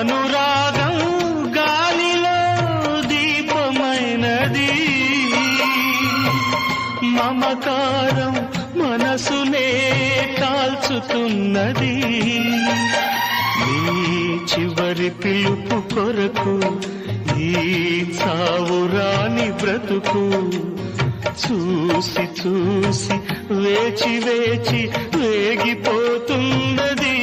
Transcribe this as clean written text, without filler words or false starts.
అనురాగం గాలిలో దీపమైనది, మమకారం మనసునే కాల్చుతున్నది. నీ చివరి పిలుపు కొరకు ఈ చావురాని బ్రతుకు చూసి చూసి వేచి వేచి వేగిపోతున్నది.